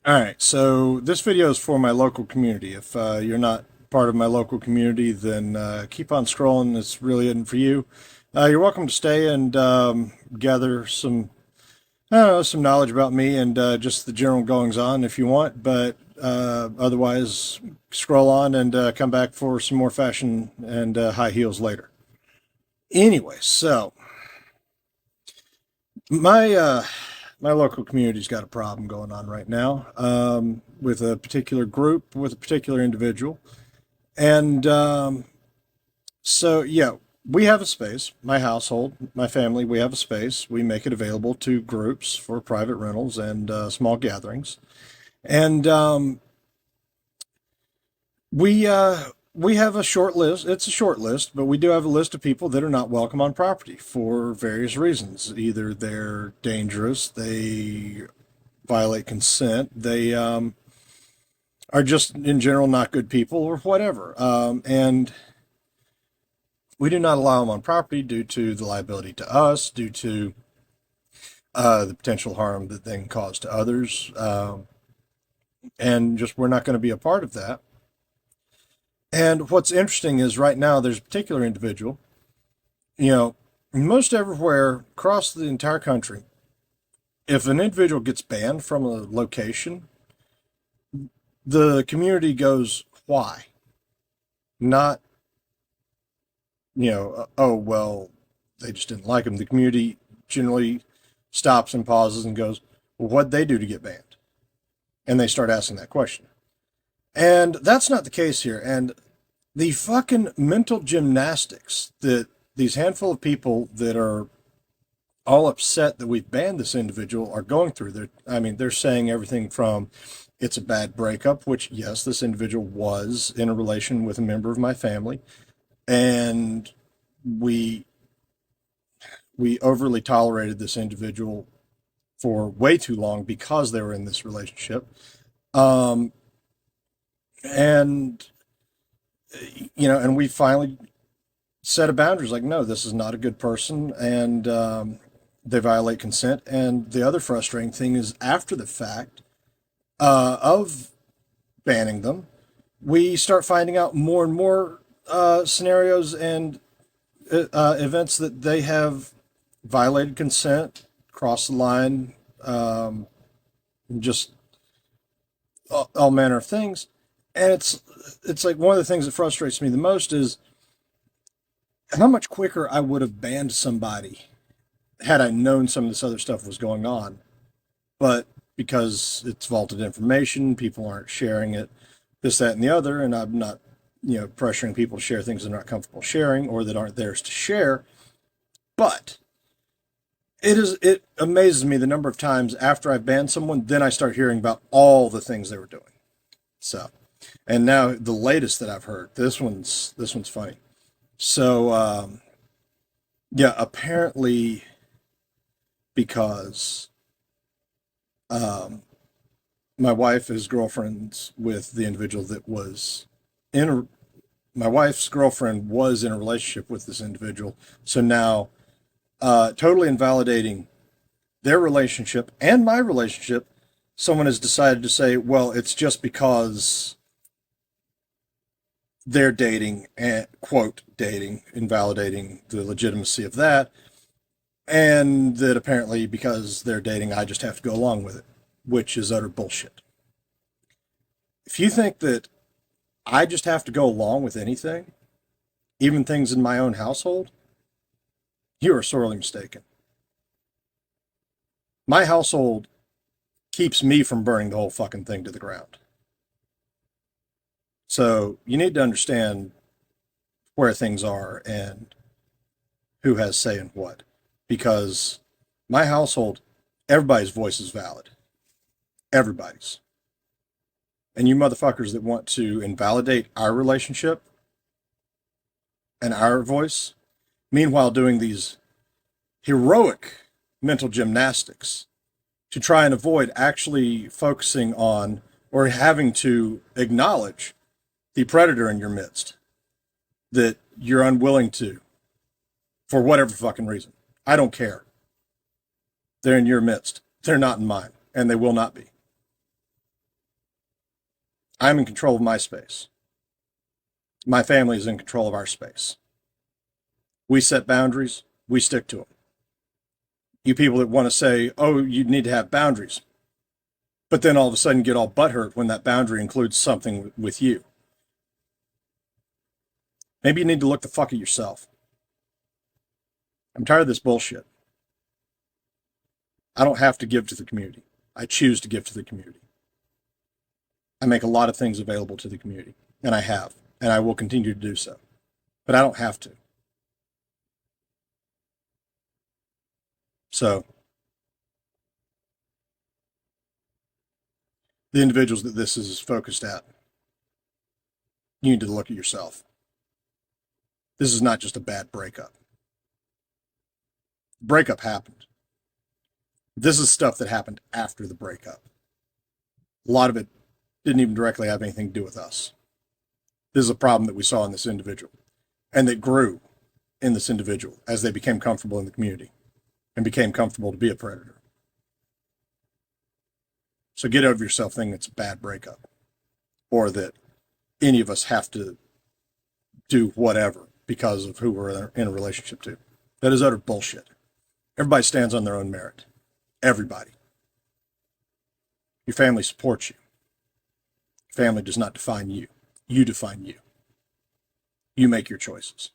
All right, so this video is for my local community. If you're not part of my local community, then keep on scrolling. This really isn't for you. You're welcome to stay and gather some, I don't know, some knowledge about me and just the general goings on if you want. But otherwise, scroll on and come back for some more fashion and high heels later. Anyway, so my my local community's got a problem going on right now with a particular group, with a particular individual. And so, yeah, we have a space, my household, my family, we have a space. We make it available to groups for private rentals and small gatherings. And we have a short list. It's a short list, but we do have a list of people that are not welcome on property for various reasons. Either they're dangerous, they violate consent, they are just in general not good people, or whatever. And we do not allow them on property due to the liability to us, due to the potential harm that they can cause to others, and just we're not going to be a part of that. And what's interesting is right now there's a particular individual, you know, most everywhere across the entire country, if an individual gets banned from a location, the community goes, why? Not, oh, well, they just didn't like him. The community generally stops and pauses and goes, well, what'd they do to get banned? And they start asking that question. And that's not the case here. And the fucking mental gymnastics that these handful of people that are all upset that we've banned this individual are going through. They're saying everything from it's a bad breakup, which, yes, this individual was in a relation with a member of my family. And we we overly tolerated this individual for way too long because they were in this relationship. Um, and and we finally set a boundaries like, no, this is not a good person, and they violate consent. And the other frustrating thing is, after the fact of banning them, we start finding out more and more scenarios and events that they have violated consent, crossed the line, just all manner of things. And it's like one of the things that frustrates me the most is how much quicker I would have banned somebody had I known some of this other stuff was going on. But because it's vaulted information, people aren't sharing it, this, that, and the other, and I'm not, pressuring people to share things they're not comfortable sharing or that aren't theirs to share. But it amazes me the number of times after I've banned someone, then I start hearing about all the things they were doing. So, and now the latest that I've heard, this one's funny. So, yeah, apparently because um, my wife is girlfriends with the individual that was in a, my wife's girlfriend was in a relationship with this individual. So now, totally invalidating their relationship and my relationship, someone has decided to say, well, it's just because they're dating and quote dating, invalidating the legitimacy of that. And that apparently because they're dating, I just have to go along with it, which is utter bullshit. If you think that I just have to go along with anything, even things in my own household, you are sorely mistaken. My household keeps me from burning the whole fucking thing to the ground. So you need to understand where things are and who has say in what. Because my household, everybody's voice is valid. Everybody's. And you motherfuckers that want to invalidate our relationship and our voice, meanwhile doing these heroic mental gymnastics to try and avoid actually focusing on or having to acknowledge the predator in your midst that you're unwilling to for whatever fucking reason. I don't care. They're in your midst. They're not in mine, and they will not be. I'm in control of my space. My family is in control of our space. We set boundaries, we stick to them. You people that want to say, oh, you need to have boundaries, but then all of a sudden get all butthurt when that boundary includes something with you. Maybe you need to look the fuck at yourself. I'm tired of this bullshit. I don't have to give to the community. I choose to give to the community. I make a lot of things available to the community, and I have, and I will continue to do so. But I don't have to. So, the individuals that this is focused at, you need to look at yourself. This is not just a bad breakup. The breakup happened. This is stuff that happened after the breakup. A lot of it didn't even directly have anything to do with us. This is a problem that we saw in this individual and that grew in this individual as they became comfortable in the community and became comfortable to be a predator. So get over yourself thinking it's a bad breakup or that any of us have to do whatever because of who we're in a relationship to. That is utter bullshit. Everybody stands on their own merit. Everybody. Your family supports you. Family does not define you. You define you. You make your choices.